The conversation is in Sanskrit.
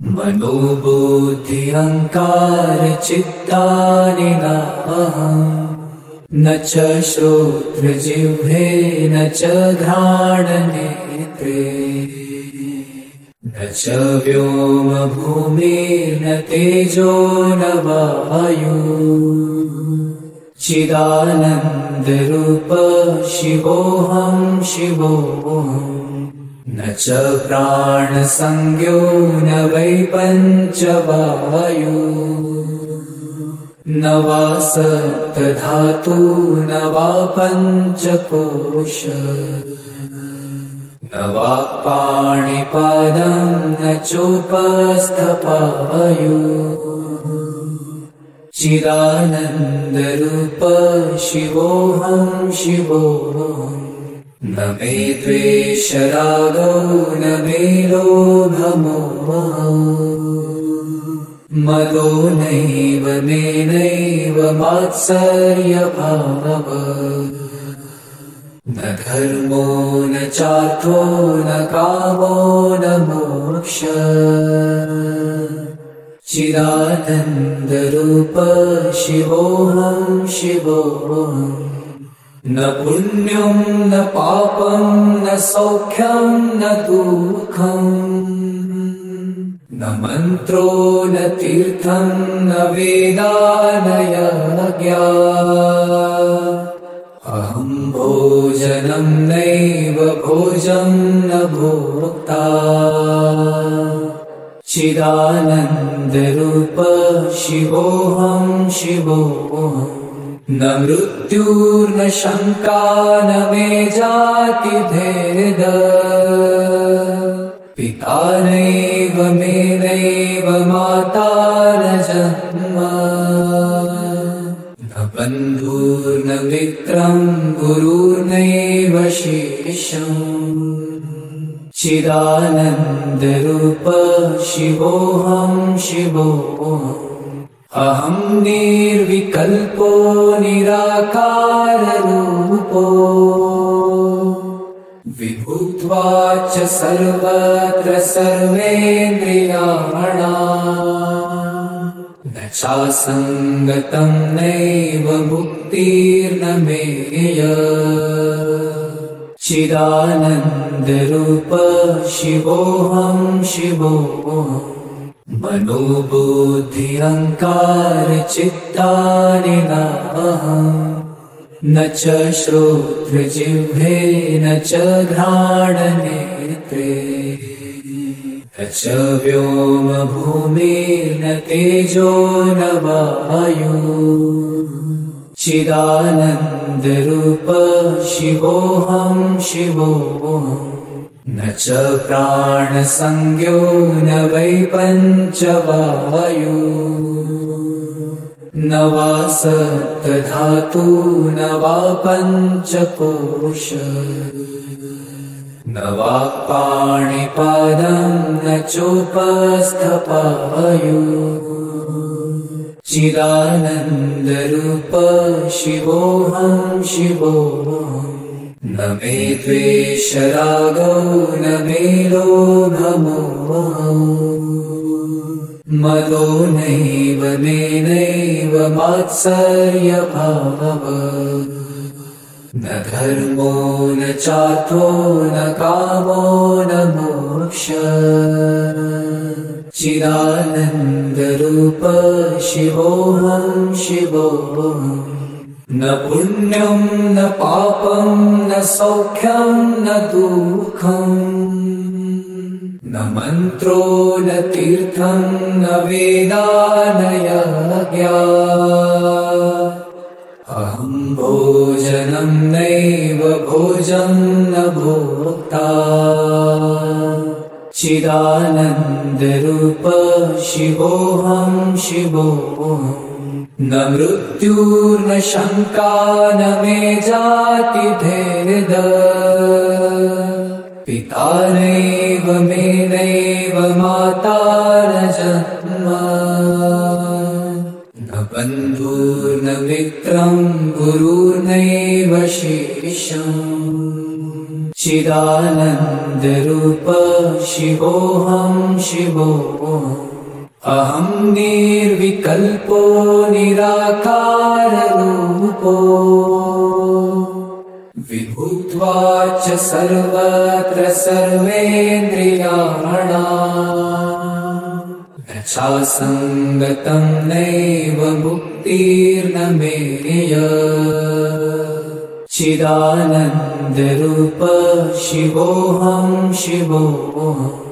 मनोबुद्धि अहंकार चित्तानि नाहम् न च श्रोत्रजिह्वे न च घ्राणनेत्रे न च व्योम भूमिर्न तेजो न वायु चिदानन्दरूप शिवोऽहं शिवोऽहम् न च प्राणसंज्ञो न वै पञ्चवायु न वा सप्तधातु न वा पञ्चकोश न वा पाणिपादं न चोपस्थपायु चिदानन्दरूप शिवोऽहं शिवोऽहम् न मे द्वेषरागो न मे लोभमोहः मदो नैव मे नैव मात्सर्यभावः न धर्मो न चार्थो न कामो न मोक्षः चिदानन्दरूप शिवोऽहं शिवोऽहम् न पुण्यं न पापं न सौख्यं न दुःखम् न मन्त्रो न तीर्थं न वेदा न यज्ञा अहं भोजनं नैव भोजं न भोक्ता चिदानन्दरूप शिवोऽहं शिवोऽहम् न मृत्युर्न शङ्का न मे जातिभेद पिता नैव मे नैव माता न जन्म न बन्धुर्न मित्रं गुरुर्नैव शिष्यम् चिदानन्दरूप शिवोऽहं शिवोऽहम् अहं निर्विकल्पो निराकाररूपो विभुत्वाच्च सर्वत्र सर्वेन्द्रियाणाम् न चासङ्गतं नैव मुक्तिर्न मेय चिदानन्दरूप शिवोऽहं शिवोऽहम् मनोबुद्धि अहंकार चित्तानि नाहम् न च श्रोत्रजिह्वे न च घ्राणनेत्रे न च व्योम भूमिर्न तेजो न वायु चिदानन्दरूप शिवोऽहं शिवोऽहम् न च प्राणसंज्ञो न वै पञ्चवायु न वा सप्तधातु न वा पञ्चकोश न वा पाणिपादं न चोपस्थपायु चिदानन्दरूप शिवोऽहं शिवोऽहम् न मे द्वेषरागो न मे लोभमोहः मदो नैव मे नैव मात्सर्यभावः न धर्मो न चार्थो न कामो न मोक्षः चिदानन्दरूप शिवोऽहं शिवोऽहम् न पुण्यं न पापं न सौख्यं न दुःखम् न मन्त्रो न तीर्थं न वेदा न यज्ञा अहं भोजनं नैव भोजं न भोक्ता चिदानन्दरूप शिवोऽहं शिवोऽहम् न मृत्युर्न शङ्का न मे जातिभेद पिता नैव मे नैव माता न जन्म न बन्धुर्न मित्रं गुरुर्नैव शिष्यम् चिदानन्दरूप शिवोऽहं शिवोऽहम् अहं निर्विकल्पो निराकाररूपो विभूत्वा च सर्वत्र सर्वेन्द्रियाणाम् न चासङ्गतं नैव मुक्तिर्न मेय चिदानन्दरूप शिवोऽहं शिवोऽहम्